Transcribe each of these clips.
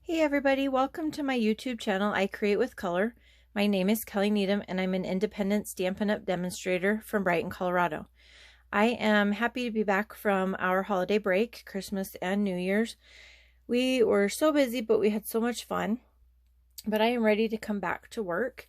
Hey everybody, welcome to my YouTube channel, I Create with Color. My name is Kelli Needham and I'm an independent Stampin' Up! Demonstrator from Brighton, Colorado. I am happy to be back from our holiday break, Christmas and New Year's. We were so busy, but we had so much fun. But I am ready to come back to work.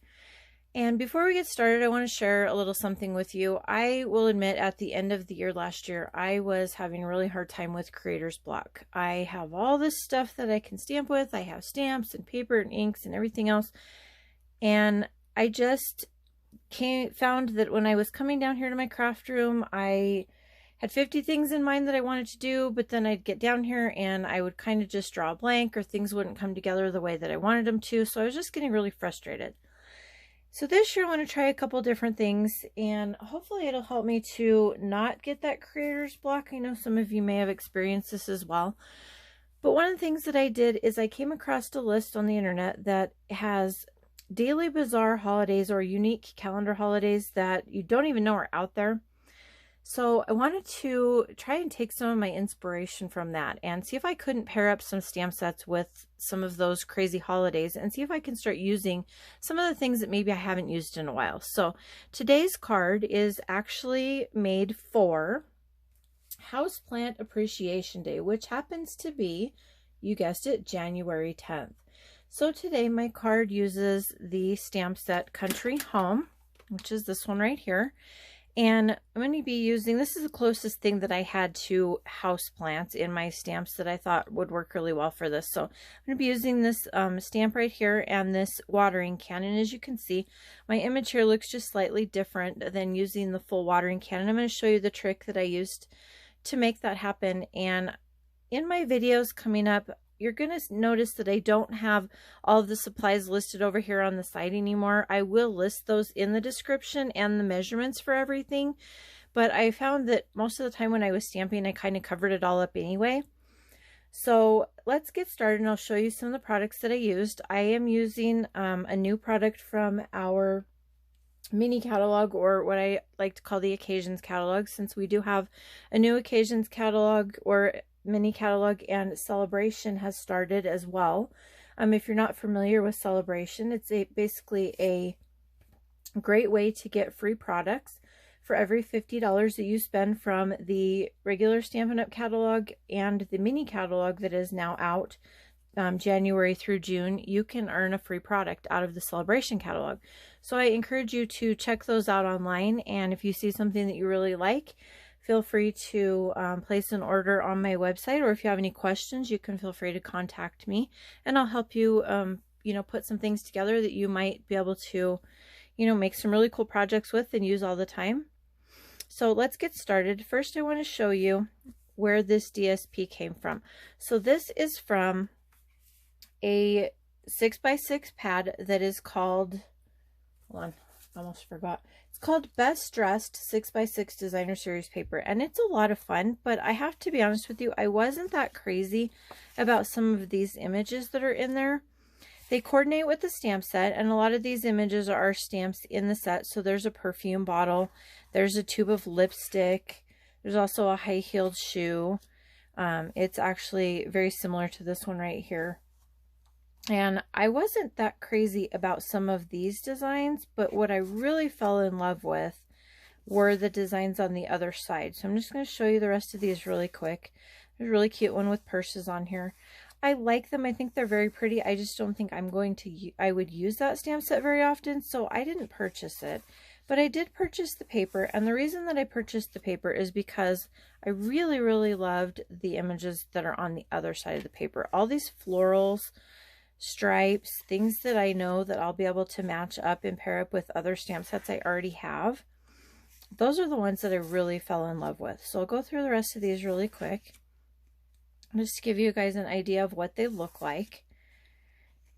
And before we get started, I want to share a little something with you. I will admit at the end of the year last year, I was having a really hard time with creator's block. I have all this stuff that I can stamp with. I have stamps and paper and inks and everything else. And I just found that when I was coming down here to my craft room, I had 50 things in mind that I wanted to do, but then I'd get down here and I would kind of just draw a blank or things wouldn't come together the way that I wanted them to. So I was just getting really frustrated. So this year I want to try a couple different things and hopefully it'll help me to not get that creator's block. I know some of you may have experienced this as well. But one of the things that I did is I came across a list on the internet that has daily bizarre holidays or unique calendar holidays that you don't even know are out there. So I wanted to try and take some of my inspiration from that and see if I couldn't pair up some stamp sets with some of those crazy holidays and see if I can start using some of the things that maybe I haven't used in a while. So today's card is actually made for Houseplant Appreciation Day, which happens to be, you guessed it, January 10th. So today my card uses the stamp set Country Home, which is this one right here. And I'm going to be using, this is the closest thing that I had to houseplants in my stamps that I thought would work really well for this. So I'm going to be using this stamp right here and this watering can. And as you can see, my image here looks just slightly different than using the full watering can. And I'm going to show you the trick that I used to make that happen. And in my videos coming up, you're going to notice that I don't have all of the supplies listed over here on the side anymore. I will list those in the description and the measurements for everything, but I found that most of the time when I was stamping, I kind of covered it all up anyway. So let's get started and I'll show you some of the products that I used. I am using a new product from our mini catalog, or what I like to call the occasions catalog, since we do have a new occasions catalog or mini catalog, and Celebration has started as well. If you're not familiar with Celebration, it's basically a great way to get free products for every $50 that you spend from the regular Stampin' Up! Catalog and the mini catalog that is now out January through June. You can earn a free product out of the Celebration catalog. So I encourage you to check those out online, and if you see something that you really like, feel free to place an order on my website, or if you have any questions, you can feel free to contact me and I'll help you, put some things together that you might be able to, make some really cool projects with and use all the time. So let's get started. First, I want to show you where this DSP came from. So this is from a 6x6 pad that is called, hold on, I almost forgot. It's called Best Dressed 6x6 Designer Series paper, and it's a lot of fun, but I have to be honest with you, I wasn't that crazy about some of these images that are in there. They coordinate with the stamp set, and a lot of these images are stamps in the set. So there's a perfume bottle, there's a tube of lipstick, there's also a high-heeled shoe. It's actually very similar to this one right here. And I wasn't that crazy about some of these designs, but what I really fell in love with were the designs on the other side. So I'm just going to show you the rest of these really quick. There's a really cute one with purses on here. I like them. I think they're very pretty. I just don't think I would use that stamp set very often, so I didn't purchase it. But I did purchase the paper, and the reason that I purchased the paper is because I really, really loved the images that are on the other side of the paper. All these florals, stripes, things that I know that I'll be able to match up and pair up with other stamp sets I already have. Those are the ones that I really fell in love with. So I'll go through the rest of these really quick, just to give you guys an idea of what they look like.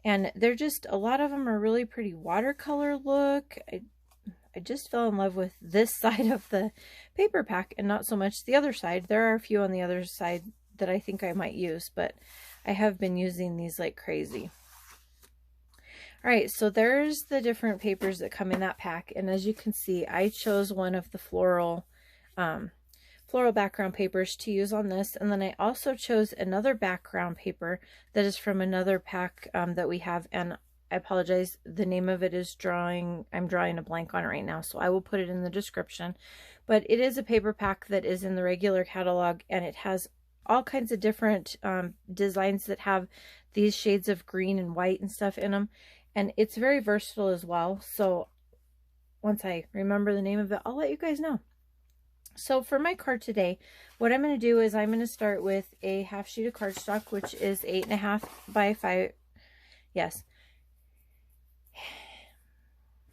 And they're just, a lot of them are really pretty watercolor look. I just fell in love with this side of the paper pack and not so much the other side. There are a few on the other side that I think I might use, but I have been using these like crazy. All right, so there's the different papers that come in that pack, and as you can see, I chose one of the floral floral background papers to use on this. And then I also chose another background paper that is from another pack that we have, and I apologize, the name of it is I'm drawing a blank on it right now, so I will put it in the description. But it is a paper pack that is in the regular catalog, and it has all kinds of different designs that have these shades of green and white and stuff in them, and it's very versatile as well. So once I remember the name of it, I'll let you guys know. So for my card today, what I'm going to do is I'm going to start with a half sheet of cardstock, which is 8.5 by 5. Yes.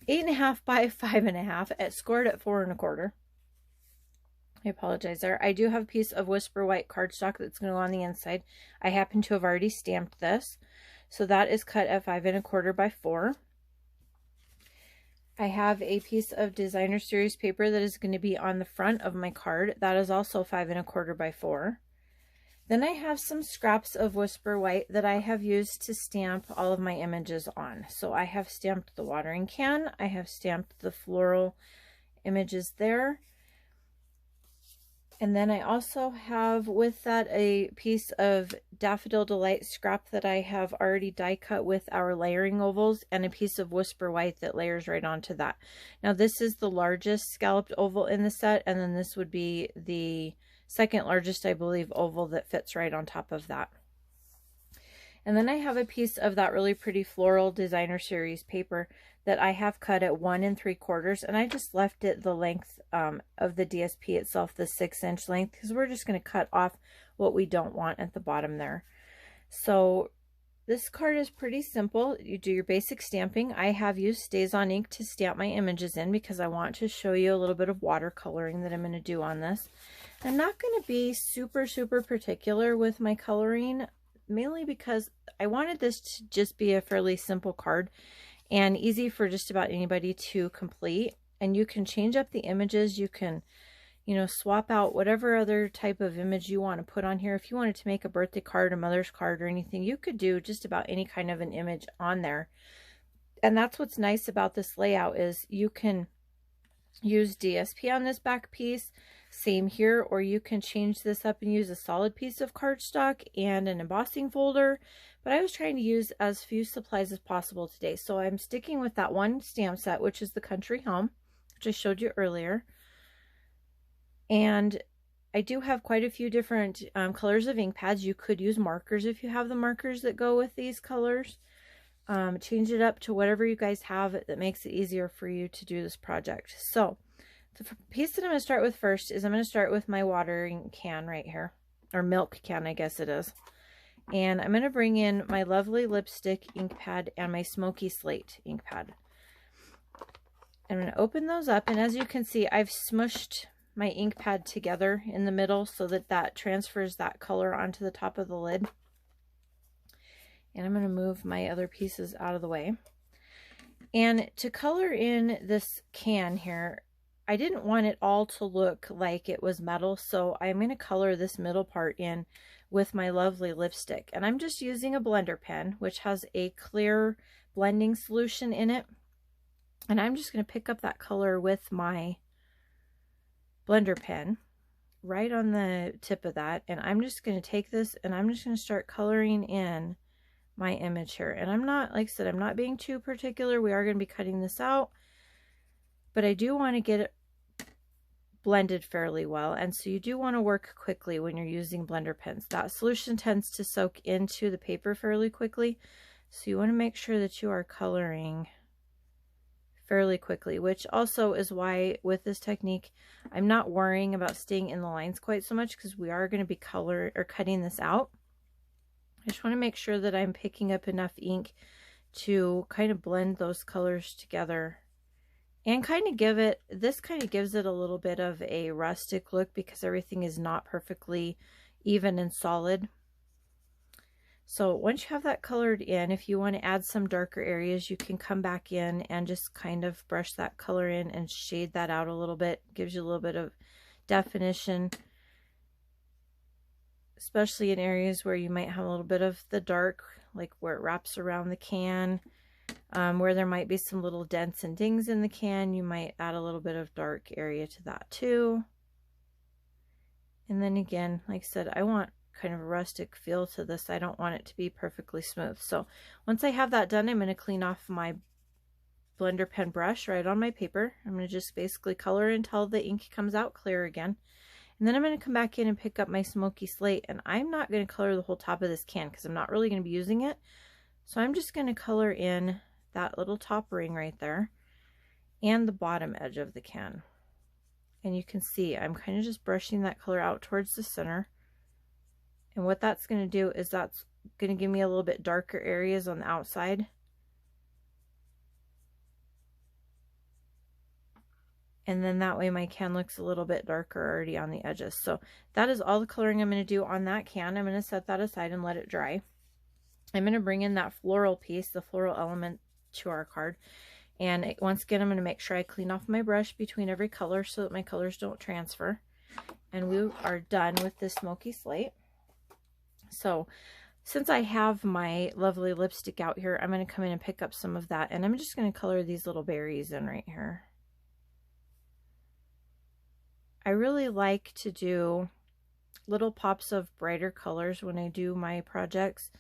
8.5 by 5.5, scored at 4 1/4. I apologize there. I do have a piece of Whisper White cardstock that's going to go on the inside. I happen to have already stamped this, so that is cut at 5 1/4 by 4. I have a piece of Designer Series paper that is going to be on the front of my card. That is also 5 1/4 by 4. Then I have some scraps of Whisper White that I have used to stamp all of my images on. So I have stamped the watering can. I have stamped the floral images there. And then I also have with that a piece of Daffodil Delight scrap that I have already die cut with our layering ovals, and a piece of Whisper White that layers right onto that. Now this is the largest scalloped oval in the set, and then this would be the second largest, I believe, oval that fits right on top of that. And then I have a piece of that really pretty floral Designer Series paper that I have cut at 1 3/4, and I just left it the length of the DSP itself, the 6-inch length, because we're just going to cut off what we don't want at the bottom there. So this card is pretty simple. You do your basic stamping. I have used StazOn ink to stamp my images in because I want to show you a little bit of watercoloring that I'm going to do on this. I'm not going to be super particular with my coloring, mainly because I wanted this to just be a fairly simple card and easy for just about anybody to complete. And you can change up the images. You can, you know, swap out whatever other type of image you want to put on here. If you wanted to make a birthday card, a mother's card, or anything, you could do just about any kind of an image on there. And that's what's nice about this layout, is you can use DSP on this back piece, same here, or you can change this up and use a solid piece of cardstock and an embossing folder. But I was trying to use as few supplies as possible today, so I'm sticking with that one stamp set, which is the Country Home, which I showed you earlier. And I do have quite a few different colors of ink pads. You could use markers if you have the markers that go with these colors. Change it up to whatever you guys have that makes it easier for you to do this project. So the piece that I'm going to start with first is I'm going to start with my watering can right here, or milk can, I guess it is. And I'm going to bring in my lovely lipstick ink pad and my Smoky Slate ink pad. I'm going to open those up, and as you can see, I've smushed my ink pad together in the middle so that that transfers that color onto the top of the lid. And I'm going to move my other pieces out of the way. And to color in this can here, I didn't want it all to look like it was metal, so I'm going to color this middle part in with my lovely lipstick. And I'm just using a blender pen, which has a clear blending solution in it. And I'm just going to pick up that color with my blender pen right on the tip of that. And I'm just going to take this and I'm just going to start coloring in my image here. And I'm not, like I said, I'm not being too particular. We are going to be cutting this out, but I do want to get it blended fairly well. And so you do want to work quickly when you're using blender pens. That solution tends to soak into the paper fairly quickly. So you want to make sure that you are coloring fairly quickly, which also is why with this technique, I'm not worrying about staying in the lines quite so much, because we are going to be cutting this out. I just want to make sure that I'm picking up enough ink to kind of blend those colors together and kind of give it, this kind of gives it a little bit of a rustic look because everything is not perfectly even and solid. So once you have that colored in, if you want to add some darker areas, you can come back in and just kind of brush that color in and shade that out a little bit. Gives you a little bit of definition, especially in areas where you might have a little bit of the dark, like where it wraps around the can, where there might be some little dents and dings in the can. You might add a little bit of dark area to that too. And then again, like I said, I want kind of a rustic feel to this. I don't want it to be perfectly smooth. So once I have that done, I'm going to clean off my blender pen brush right on my paper. I'm going to just basically color until the ink comes out clear again. And then I'm going to come back in and pick up my Smoky Slate, and I'm not going to color the whole top of this can because I'm not really going to be using it. So I'm just going to color in that little top ring right there and the bottom edge of the can. And you can see I'm kind of just brushing that color out towards the center. And what that's going to do is that's going to give me a little bit darker areas on the outside. And then that way my can looks a little bit darker already on the edges. So that is all the coloring I'm going to do on that can. I'm going to set that aside and let it dry. I'm going to bring in that floral piece, the floral element, to our card. And once again, I'm going to make sure I clean off my brush between every color so that my colors don't transfer. And we are done with this Smoky Slate. So since I have my lovely lipstick out here, I'm going to come in and pick up some of that. And I'm just going to color these little berries in right here. I really like to do little pops of brighter colors when I do my projects.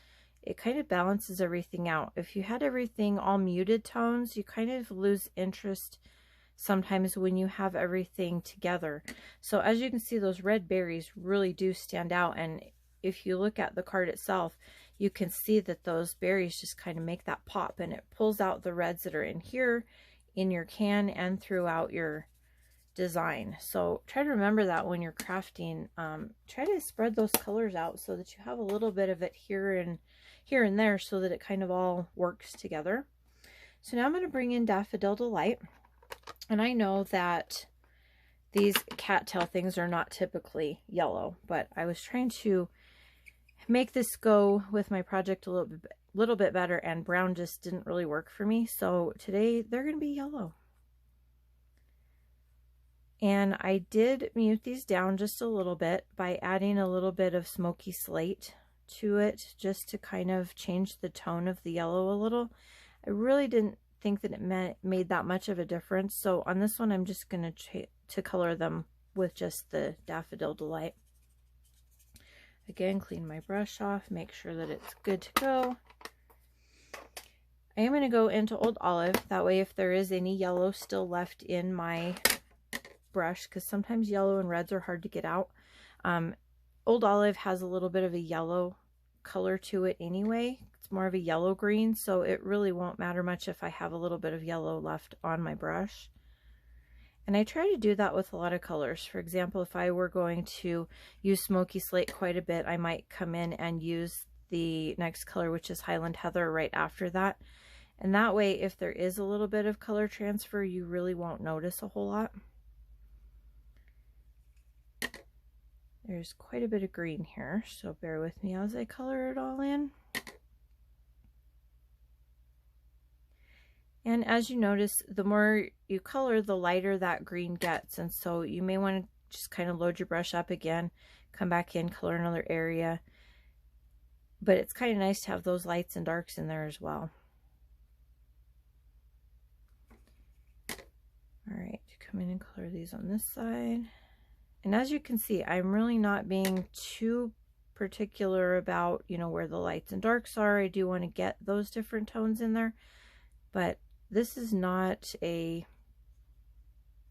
It kind of balances everything out. If you had everything all muted tones, you kind of lose interest sometimes when you have everything together. So as you can see, those red berries really do stand out. And if you look at the card itself, you can see that those berries just kind of make that pop, and it pulls out the reds that are in here, in your can, and throughout your design. So try to remember that when you're crafting. Try to spread those colors out so that you have a little bit of it here and there so that it kind of all works together. So now I'm going to bring in Daffodil Delight, and I know that these cattail things are not typically yellow, but I was trying to make this go with my project a little bit better, and brown just didn't really work for me. So today they're going to be yellow. And I did mute these down just a little bit by adding a little bit of Smoky Slate to it, just to kind of change the tone of the yellow a little. I really didn't think that it made that much of a difference. So on this one, I'm just going to color them with just the Daffodil Delight. Again, clean my brush off, make sure that it's good to go. I am going to go into Old Olive. That way, if there is any yellow still left in my brush, because sometimes yellow and reds are hard to get out. Old Olive has a little bit of a yellow color to it anyway. It's more of a yellow green, so it really won't matter much if I have a little bit of yellow left on my brush. And I try to do that with a lot of colors. For example, if I were going to use Smoky Slate quite a bit, I might come in and use the next color, which is Highland Heather, right after that. And that way, if there is a little bit of color transfer, you really won't notice a whole lot. There's quite a bit of green here, so bear with me as I color it all in. And as you notice, the more you color, the lighter that green gets. And so you may want to just kind of load your brush up again, come back in, color another area. But it's kind of nice to have those lights and darks in there as well. All right, come in and color these on this side. And as you can see, I'm really not being too particular about, you know, where the lights and darks are. I do want to get those different tones in there, but this is not a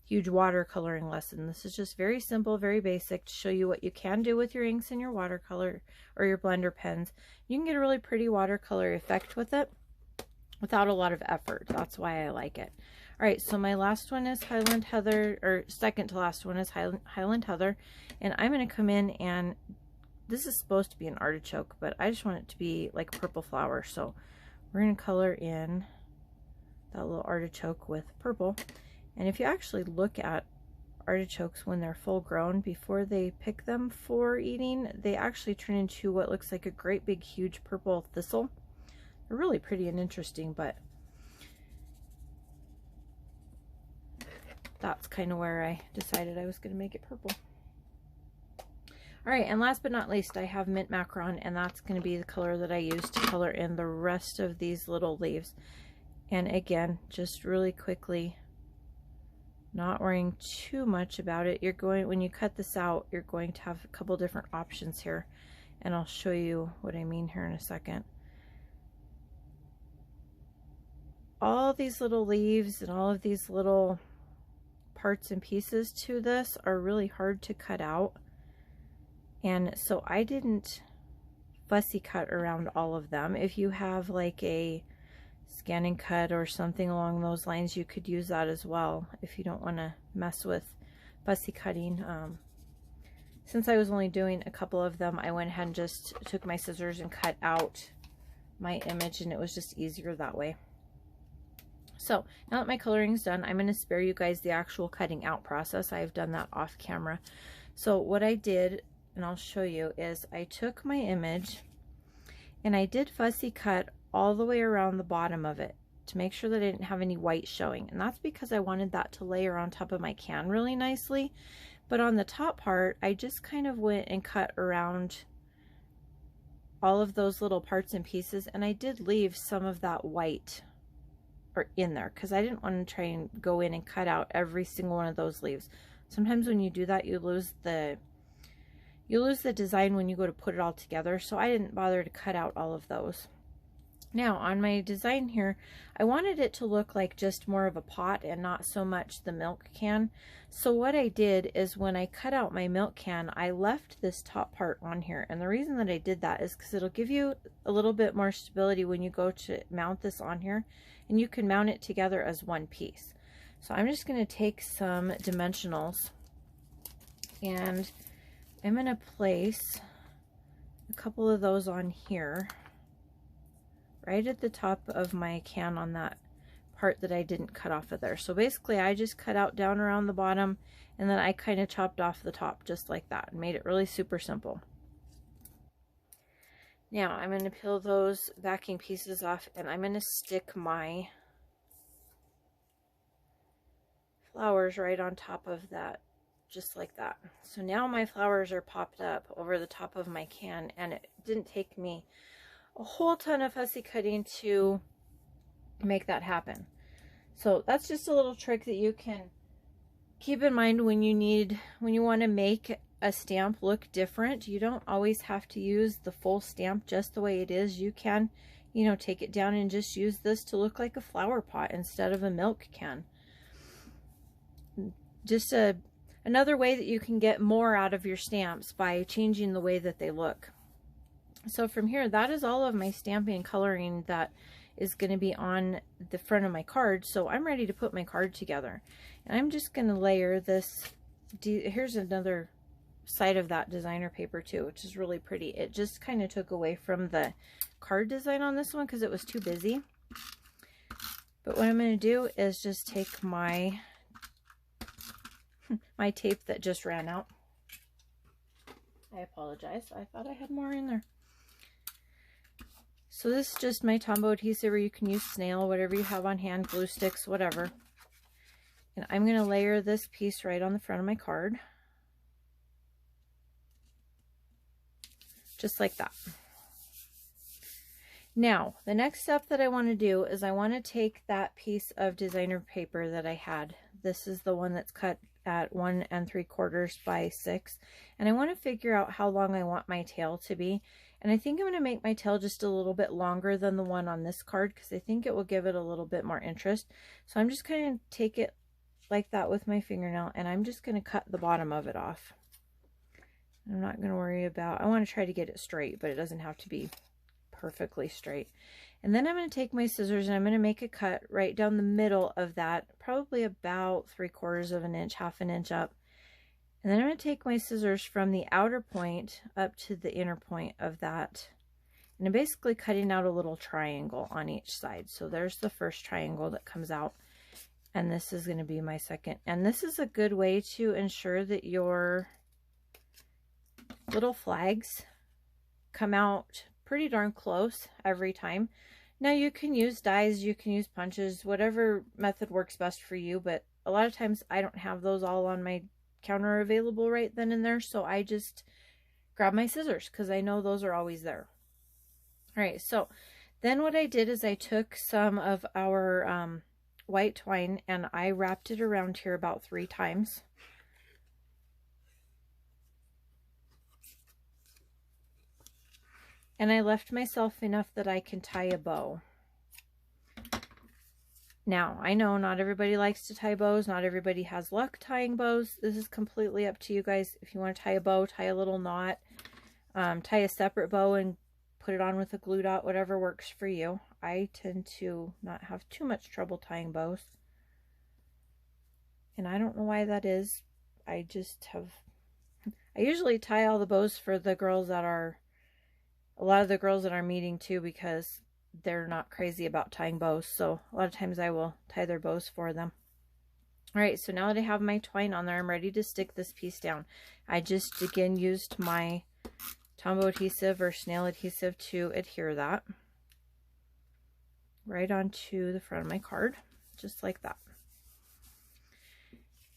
huge watercoloring lesson. This is just very simple, very basic to show you what you can do with your inks and your watercolor or your blender pens. You can get a really pretty watercolor effect with it without a lot of effort. That's why I like it. All right, so my last one is Highland Heather, or second to last one is Highland Heather, and I'm going to come in, and this is supposed to be an artichoke, but I just want it to be like a purple flower, so we're going to color in that little artichoke with purple. And if you actually look at artichokes when they're full grown, before they pick them for eating, they actually turn into what looks like a great big huge purple thistle. They're really pretty and interesting, but that's kind of where I decided I was going to make it purple. All right, and last but not least, I have Mint Macaron, and that's going to be the color that I use to color in the rest of these little leaves. And again, just really quickly Not worrying too much about it. You're going, when you cut this out, you're going to have a couple different options here, and I'll show you what I mean here in a second. All these little leaves and all of these little parts and pieces to this are really hard to cut out, and so I didn't fussy cut around all of them. If you have like a scan and cut or something along those lines, you could use that as well if you don't want to mess with fussy cutting. Since I was only doing a couple of them, I went ahead and just took my scissors and cut out my image, and it was just easier that way. So now that my coloring is done, I'm going to spare you guys the actual cutting out process. I've done that off camera. So what I did, and I'll show you, is I took my image and I did fussy cut all the way around the bottom of it to make sure that I didn't have any white showing, and that's because I wanted that to layer on top of my can really nicely. But on the top part, I just kind of went and cut around all of those little parts and pieces, and I did leave some of that white in there because I didn't want to try and go in and cut out every single one of those leaves. Sometimes when you do that, you lose the design when you go to put it all together, so I didn't bother to cut out all of those. Now on my design here, I wanted it to look like just more of a pot and not so much the milk can. So what I did is when I cut out my milk can, I left this top part on here. And the reason that I did that is because it'll give you a little bit more stability when you go to mount this on here, and you can mount it together as one piece. So I'm just going to take some dimensionals, and I'm going to place a couple of those on here, right at the top of my can on that part that I didn't cut off of there. So basically I just cut out down around the bottom, and then I kind of chopped off the top just like that and made it really super simple. Now I'm going to peel those backing pieces off, and I'm going to stick my flowers right on top of that, just like that. So now my flowers are popped up over the top of my can, and it didn't take me a whole ton of fussy cutting to make that happen. So that's just a little trick that you can keep in mind when you want to make a stamp look different. You don't always have to use the full stamp just the way it is. You can, you know, take it down and just use this to look like a flower pot instead of a milk can. Just another way that you can get more out of your stamps by changing the way that they look. So from here, that is all of my stamping and coloring that is going to be on the front of my card. So I'm ready to put my card together. And I'm just going to layer this. Here's another side of that designer paper too, which is really pretty. It just kind of took away from the card design on this one because it was too busy. But what I'm going to do is just take my tape that just ran out. I apologize. I thought I had more in there. So this is just my Tombow adhesive, or you can use snail, whatever you have on hand, glue sticks, whatever. And I'm going to layer this piece right on the front of my card. Just like that. Now, the next step that I want to do is I want to take that piece of designer paper that I had. This is the one that's cut at 1 3/4 by 6. And I want to figure out how long I want my tail to be. And I think I'm going to make my tail just a little bit longer than the one on this card because I think it will give it a little bit more interest. So I'm just going to take it like that with my fingernail, and I'm just going to cut the bottom of it off. I'm not going to worry about, I want to try to get it straight, but it doesn't have to be perfectly straight. And then I'm going to take my scissors and I'm going to make a cut right down the middle of that, probably about 3/4 of an inch, half an inch up. And then I'm going to take my scissors from the outer point up to the inner point of that. And I'm basically cutting out a little triangle on each side. So there's the first triangle that comes out. And this is going to be my second. And this is a good way to ensure that your little flags come out pretty darn close every time. Now you can use dies, you can use punches, whatever method works best for you. But a lot of times I don't have those all on my counter available right then and there, so I just grab my scissors because I know those are always there. All right, so then what I did is I took some of our white twine, and I wrapped it around here about 3 times. And I left myself enough that I can tie a bow. Now, I know not everybody likes to tie bows. Not everybody has luck tying bows. This is completely up to you guys. If you want to tie a bow, tie a little knot. Tie a separate bow and put it on with a glue dot, whatever works for you. I tend to not have too much trouble tying bows. And I don't know why that is. I just have... I usually tie all the bows for the girls that are... A lot of the girls that are meeting too, because they're not crazy about tying bows. So a lot of times I will tie their bows for them. Alright, so now that I have my twine on there, I'm ready to stick this piece down. I just, again, used my Tombow adhesive or snail adhesive to adhere that right onto the front of my card, just like that.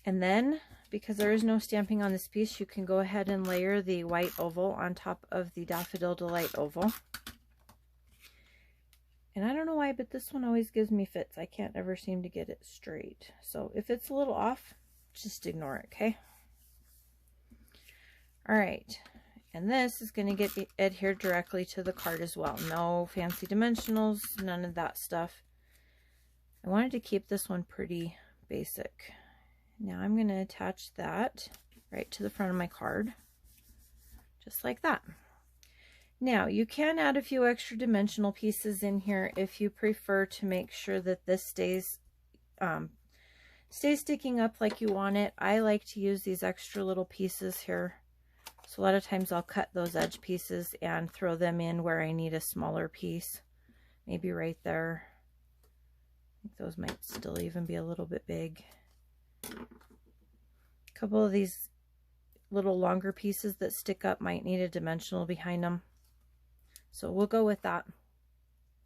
And then, because there is no stamping on this piece, you can go ahead and layer the white oval on top of the Daffodil Delight oval. And I don't know why, but this one always gives me fits. I can't ever seem to get it straight. So if it's a little off, just ignore it, okay? All right. And this is going to get adhered directly to the card as well. No fancy dimensionals, none of that stuff. I wanted to keep this one pretty basic. Now I'm going to attach that right to the front of my card, just like that. Now you can add a few extra dimensional pieces in here if you prefer to make sure that this stays sticking up like you want it. I like to use these extra little pieces here. So a lot of times I'll cut those edge pieces and throw them in where I need a smaller piece. Maybe right there. I think those might still even be a little bit big. A couple of these little longer pieces that stick up might need a dimensional behind them. So we'll go with that.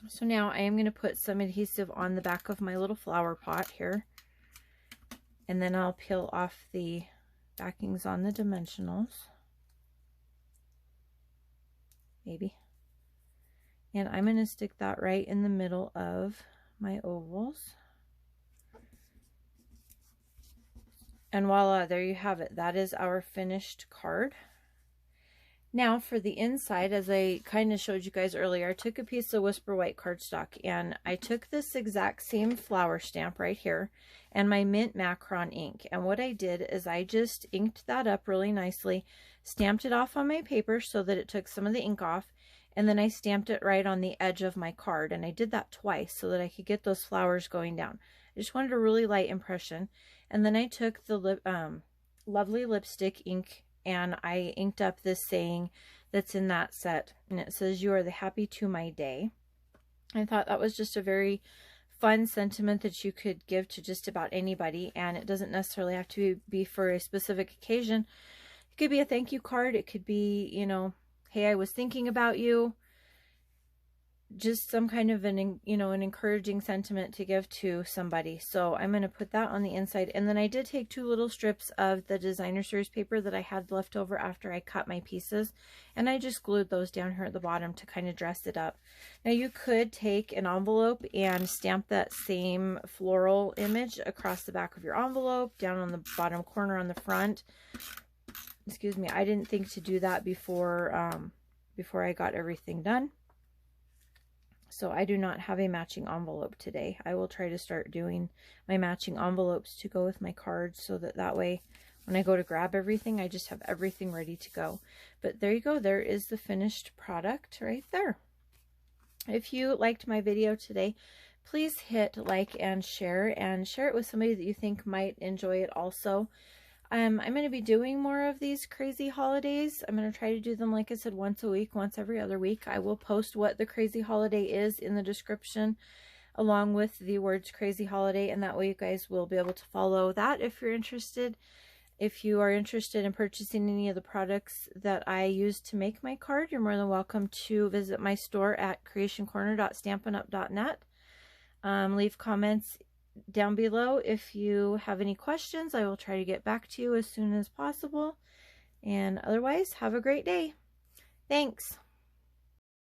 So now I am going to put some adhesive on the back of my little flower pot here. And then I'll peel off the backings on the dimensionals. Maybe. And I'm going to stick that right in the middle of my ovals. And voila, there you have it. That is our finished card. Now for the inside, as I kind of showed you guys earlier, I took a piece of Whisper White cardstock and I took this exact same flower stamp right here and my mint Macaron ink. And what I did is I just inked that up really nicely, stamped it off on my paper so that it took some of the ink off, and then I stamped it right on the edge of my card. And I did that twice so that I could get those flowers going down. I just wanted a really light impression. And then I took the lovely lipstick ink and I inked up this saying that's in that set. And it says, "You are the happy to my day." I thought that was just a very fun sentiment that you could give to just about anybody. And it doesn't necessarily have to be for a specific occasion. It could be a thank you card. It could be, you know, hey, I was thinking about you. Just some kind of an, you know, an encouraging sentiment to give to somebody. So I'm going to put that on the inside. And then I did take 2 little strips of the designer series paper that I had left over after I cut my pieces. And I just glued those down here at the bottom to kind of dress it up. Now you could take an envelope and stamp that same floral image across the back of your envelope, down on the bottom corner on the front. Excuse me, I didn't think to do that before I got everything done. So I do not have a matching envelope today. I will try to start doing my matching envelopes to go with my cards so that way when I go to grab everything, I just have everything ready to go. But there you go. There is the finished product right there. If you liked my video today, please hit like and share it with somebody that you think might enjoy it also. I'm going to be doing more of these crazy holidays. I'm going to try to do them, like I said, once a week, once every other week. I will post what the crazy holiday is in the description along with the words crazy holiday, and that way you guys will be able to follow that if you're interested. If you are interested in purchasing any of the products that I use to make my card, you're more than welcome to visit my store at creationcorner.stampinup.net. Leave comments down below if you have any questions. I will try to get back to you as soon as possible. And otherwise, have a great day. Thanks.